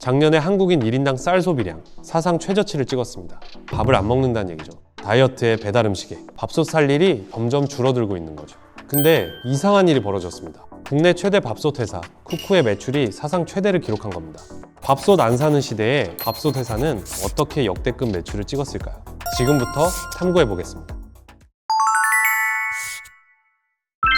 작년에 한국인 1인당 쌀 소비량 사상 최저치를 찍었습니다. 밥을 안 먹는다는 얘기죠. 다이어트에 배달 음식에 밥솥 살 일이 점점 줄어들고 있는 거죠. 근데 이상한 일이 벌어졌습니다. 국내 최대 밥솥 회사 쿠쿠의 매출이 사상 최대를 기록한 겁니다. 밥솥 안 사는 시대에 밥솥 회사는 어떻게 역대급 매출을 찍었을까요? 지금부터 탐구해 보겠습니다.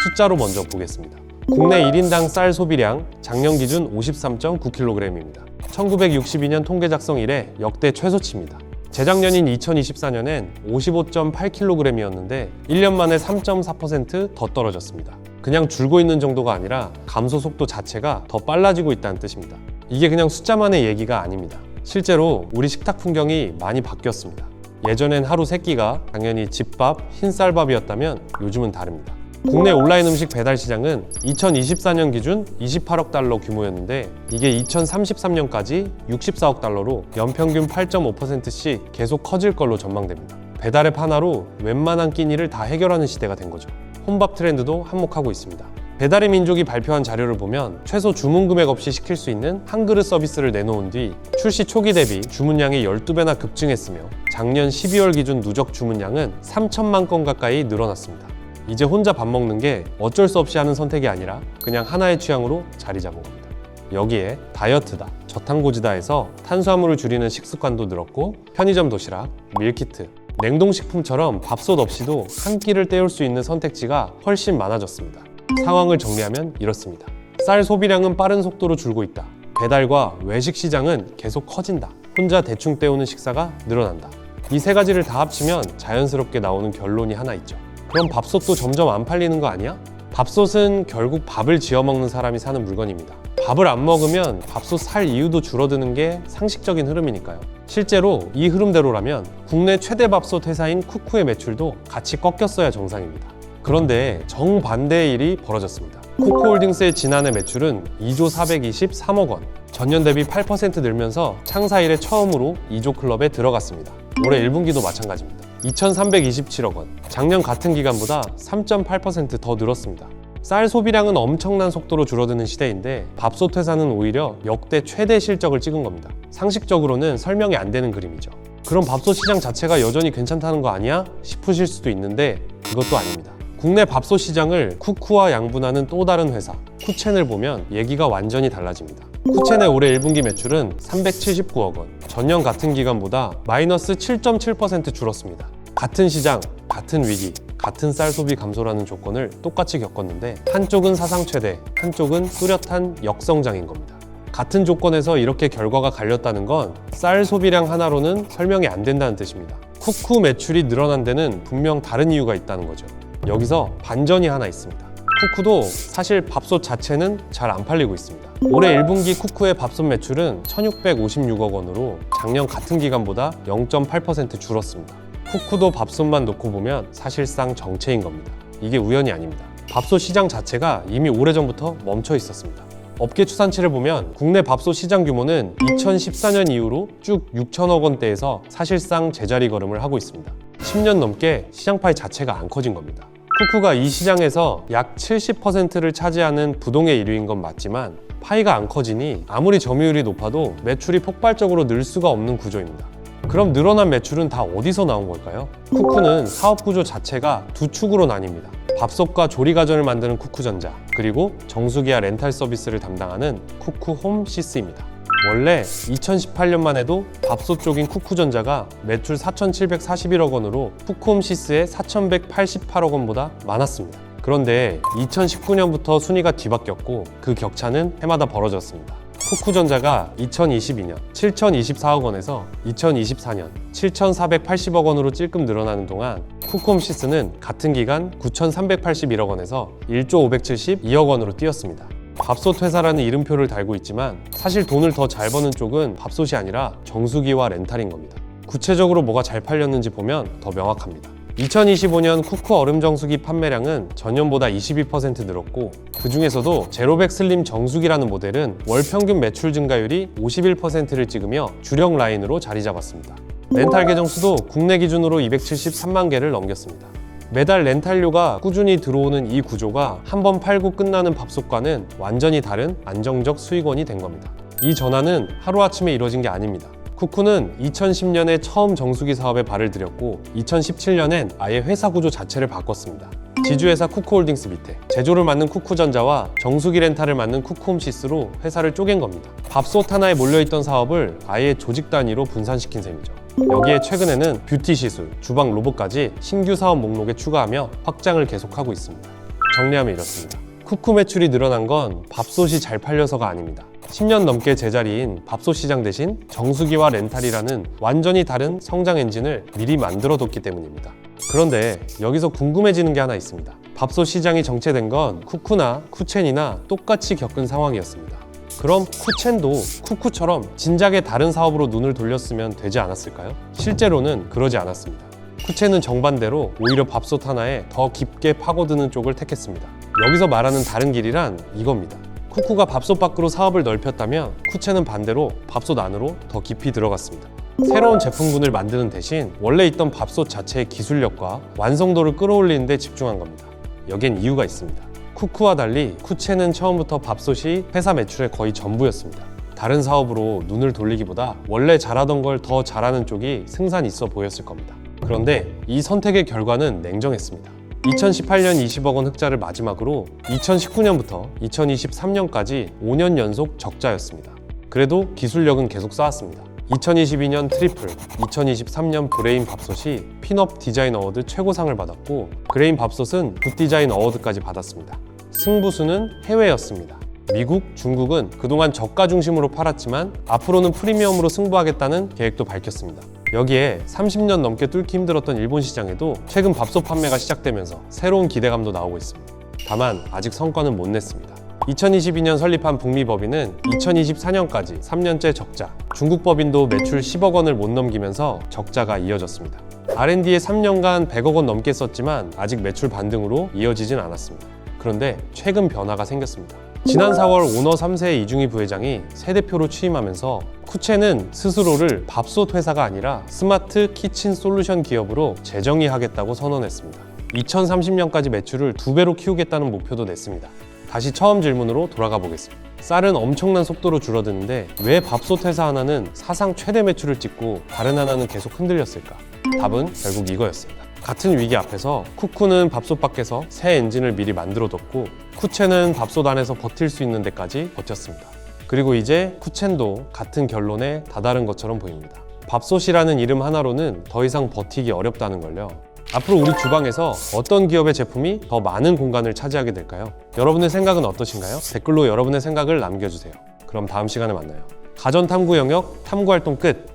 숫자로 먼저 보겠습니다. 국내 1인당 쌀 소비량 작년 기준 53.9kg입니다. 1962년 통계 작성 이래 역대 최소치입니다. 재작년인 2024년엔 55.8kg이었는데 1년 만에 3.4% 더 떨어졌습니다. 그냥 줄고 있는 정도가 아니라 감소 속도 자체가 더 빨라지고 있다는 뜻입니다. 이게 그냥 숫자만의 얘기가 아닙니다. 실제로 우리 식탁 풍경이 많이 바뀌었습니다. 예전엔 하루 3끼가 당연히 집밥, 흰쌀밥이었다면 요즘은 다릅니다. 국내 온라인 음식 배달 시장은 2024년 기준 28억 달러 규모였는데 이게 2033년까지 64억 달러로 연평균 8.5%씩 계속 커질 걸로 전망됩니다. 배달앱 하나로 웬만한 끼니를 다 해결하는 시대가 된 거죠. 혼밥 트렌드도 한몫하고 있습니다. 배달의 민족이 발표한 자료를 보면 최소 주문 금액 없이 시킬 수 있는 한 그릇 서비스를 내놓은 뒤 출시 초기 대비 주문량이 12배나 급증했으며 작년 12월 기준 누적 주문량은 3천만 건 가까이 늘어났습니다. 이제 혼자 밥 먹는 게 어쩔 수 없이 하는 선택이 아니라 그냥 하나의 취향으로 자리 잡은 겁니다. 여기에 다이어트다, 저탄고지다 해서 탄수화물을 줄이는 식습관도 늘었고 편의점 도시락, 밀키트, 냉동식품처럼 밥솥 없이도 한 끼를 때울 수 있는 선택지가 훨씬 많아졌습니다. 상황을 정리하면 이렇습니다. 쌀 소비량은 빠른 속도로 줄고 있다. 배달과 외식 시장은 계속 커진다. 혼자 대충 때우는 식사가 늘어난다. 이 세 가지를 다 합치면 자연스럽게 나오는 결론이 하나 있죠. 그럼 밥솥도 점점 안 팔리는 거 아니야? 밥솥은 결국 밥을 지어 먹는 사람이 사는 물건입니다. 밥을 안 먹으면 밥솥 살 이유도 줄어드는 게 상식적인 흐름이니까요. 실제로 이 흐름대로라면 국내 최대 밥솥 회사인 쿠쿠의 매출도 같이 꺾였어야 정상입니다. 그런데 정반대의 일이 벌어졌습니다. 쿠쿠홀딩스의 지난해 매출은 2조 423억 원, 전년 대비 8% 늘면서 창사 이래 처음으로 2조 클럽에 들어갔습니다. 올해 1분기도 마찬가지입니다. 2,327억 원, 작년 같은 기간보다 3.8% 더 늘었습니다. 쌀 소비량은 엄청난 속도로 줄어드는 시대인데 밥솥 회사는 오히려 역대 최대 실적을 찍은 겁니다. 상식적으로는 설명이 안 되는 그림이죠. 그럼 밥솥 시장 자체가 여전히 괜찮다는 거 아니야? 싶으실 수도 있는데 그것도 아닙니다. 국내 밥솥 시장을 쿠쿠와 양분하는 또 다른 회사 쿠첸을 보면 얘기가 완전히 달라집니다. 쿠첸의 올해 1분기 매출은 379억 원, 전년 같은 기간보다 마이너스 7.7% 줄었습니다. 같은 시장, 같은 위기, 같은 쌀 소비 감소라는 조건을 똑같이 겪었는데 한쪽은 사상 최대, 한쪽은 뚜렷한 역성장인 겁니다. 같은 조건에서 이렇게 결과가 갈렸다는 건 쌀 소비량 하나로는 설명이 안 된다는 뜻입니다. 쿠쿠 매출이 늘어난 데는 분명 다른 이유가 있다는 거죠. 여기서 반전이 하나 있습니다. 쿠쿠도 사실 밥솥 자체는 잘 안 팔리고 있습니다. 올해 1분기 쿠쿠의 밥솥 매출은 1,656억 원으로 작년 같은 기간보다 0.8% 줄었습니다. 쿠쿠도 밥솥만 놓고 보면 사실상 정체인 겁니다. 이게 우연이 아닙니다. 밥솥 시장 자체가 이미 오래전부터 멈춰 있었습니다. 업계 추산치를 보면 국내 밥솥 시장 규모는 2014년 이후로 쭉 6천억 원대에서 사실상 제자리 걸음을 하고 있습니다. 10년 넘게 시장 파이 자체가 안 커진 겁니다. 쿠쿠가 이 시장에서 약 70%를 차지하는 부동의 1위인 건 맞지만 파이가 안 커지니 아무리 점유율이 높아도 매출이 폭발적으로 늘 수가 없는 구조입니다. 그럼 늘어난 매출은 다 어디서 나온 걸까요? 쿠쿠는 사업 구조 자체가 두 축으로 나뉩니다. 밥솥과 조리가전을 만드는 쿠쿠전자, 그리고 정수기와 렌탈 서비스를 담당하는 쿠쿠홈 시스입니다. 원래 2018년만 해도 밥솥 쪽인 쿠쿠전자가 매출 4,741억 원으로 쿠쿠홈 시스의 4,188억 원보다 많았습니다. 그런데 2019년부터 순위가 뒤바뀌었고 그 격차는 해마다 벌어졌습니다. 쿠쿠전자가 2022년 7,024억 원에서 2024년 7,480억 원으로 찔끔 늘어나는 동안 쿠쿠홈 시스는 같은 기간 9,381억 원에서 1조 572억 원으로 뛰었습니다. 밥솥 회사라는 이름표를 달고 있지만 사실 돈을 더 잘 버는 쪽은 밥솥이 아니라 정수기와 렌탈인 겁니다. 구체적으로 뭐가 잘 팔렸는지 보면 더 명확합니다. 2025년 쿠쿠 얼음 정수기 판매량은 전년보다 22% 늘었고 그 중에서도 제로백 슬림 정수기라는 모델은 월 평균 매출 증가율이 51%를 찍으며 주력 라인으로 자리 잡았습니다. 렌탈 계정 수도 국내 기준으로 273만 개를 넘겼습니다. 매달 렌탈료가 꾸준히 들어오는 이 구조가 한번 팔고 끝나는 밥솥과는 완전히 다른 안정적 수익원이 된 겁니다. 이 전환은 하루아침에 이루어진 게 아닙니다. 쿠쿠는 2010년에 처음 정수기 사업에 발을 들였고 2017년엔 아예 회사 구조 자체를 바꿨습니다. 지주회사 쿠쿠홀딩스 밑에 제조를 맡는 쿠쿠전자와 정수기 렌탈을 맡는 쿠쿠홈시스로 회사를 쪼갠 겁니다. 밥솥 하나에 몰려있던 사업을 아예 조직 단위로 분산시킨 셈이죠. 여기에 최근에는 뷰티 시술, 주방 로봇까지 신규 사업 목록에 추가하며 확장을 계속하고 있습니다. 정리하면 이렇습니다. 쿠쿠 매출이 늘어난 건 밥솥이 잘 팔려서가 아닙니다. 10년 넘게 제자리인 밥솥 시장 대신 정수기와 렌탈이라는 완전히 다른 성장 엔진을 미리 만들어뒀기 때문입니다. 그런데 여기서 궁금해지는 게 하나 있습니다. 밥솥 시장이 정체된 건 쿠쿠나 쿠첸이나 똑같이 겪은 상황이었습니다. 그럼 쿠첸도 쿠쿠처럼 진작에 다른 사업으로 눈을 돌렸으면 되지 않았을까요? 실제로는 그러지 않았습니다. 쿠첸은 정반대로 오히려 밥솥 하나에 더 깊게 파고드는 쪽을 택했습니다. 여기서 말하는 다른 길이란 이겁니다. 쿠쿠가 밥솥 밖으로 사업을 넓혔다면 쿠첸은 반대로 밥솥 안으로 더 깊이 들어갔습니다. 새로운 제품군을 만드는 대신 원래 있던 밥솥 자체의 기술력과 완성도를 끌어올리는 데 집중한 겁니다. 여기엔 이유가 있습니다. 쿠쿠와 달리 쿠첸은 처음부터 밥솥이 회사 매출의 거의 전부였습니다. 다른 사업으로 눈을 돌리기보다 원래 잘하던 걸 더 잘하는 쪽이 승산 있어 보였을 겁니다. 그런데 이 선택의 결과는 냉정했습니다. 2018년 20억 원 흑자를 마지막으로 2019년부터 2023년까지 5년 연속 적자였습니다. 그래도 기술력은 계속 쌓았습니다. 2022년 트리플, 2023년 브레인 밥솥이 핀업 디자인 어워드 최고상을 받았고 그레인 밥솥은 굿 디자인 어워드까지 받았습니다. 승부수는 해외였습니다. 미국, 중국은 그동안 저가 중심으로 팔았지만 앞으로는 프리미엄으로 승부하겠다는 계획도 밝혔습니다. 여기에 30년 넘게 뚫기 힘들었던 일본 시장에도 최근 밥솥 판매가 시작되면서 새로운 기대감도 나오고 있습니다. 다만 아직 성과는 못 냈습니다. 2022년 설립한 북미법인은 2024년까지 3년째 적자, 중국 법인도 매출 10억 원을 못 넘기면서 적자가 이어졌습니다. R&D에 3년간 100억 원 넘게 썼지만 아직 매출 반등으로 이어지진 않았습니다. 그런데 최근 변화가 생겼습니다. 지난 4월 오너 3세의 이중희 부회장이 새 대표로 취임하면서 쿠첸은 스스로를 밥솥 회사가 아니라 스마트 키친 솔루션 기업으로 재정의하겠다고 선언했습니다. 2030년까지 매출을 2배로 키우겠다는 목표도 냈습니다. 다시 처음 질문으로 돌아가 보겠습니다. 쌀은 엄청난 속도로 줄어드는데 왜 밥솥 회사 하나는 사상 최대 매출을 찍고 다른 하나는 계속 흔들렸을까? 답은 결국 이거였습니다. 같은 위기 앞에서 쿠쿠는 밥솥 밖에서 새 엔진을 미리 만들어뒀고 쿠첸은 밥솥 안에서 버틸 수 있는 데까지 버텼습니다. 그리고 이제 쿠첸도 같은 결론에 다다른 것처럼 보입니다. 밥솥이라는 이름 하나로는 더 이상 버티기 어렵다는 걸요. 앞으로 우리 주방에서 어떤 기업의 제품이 더 많은 공간을 차지하게 될까요? 여러분의 생각은 어떠신가요? 댓글로 여러분의 생각을 남겨주세요. 그럼 다음 시간에 만나요. 가전 탐구 영역 탐구 활동 끝!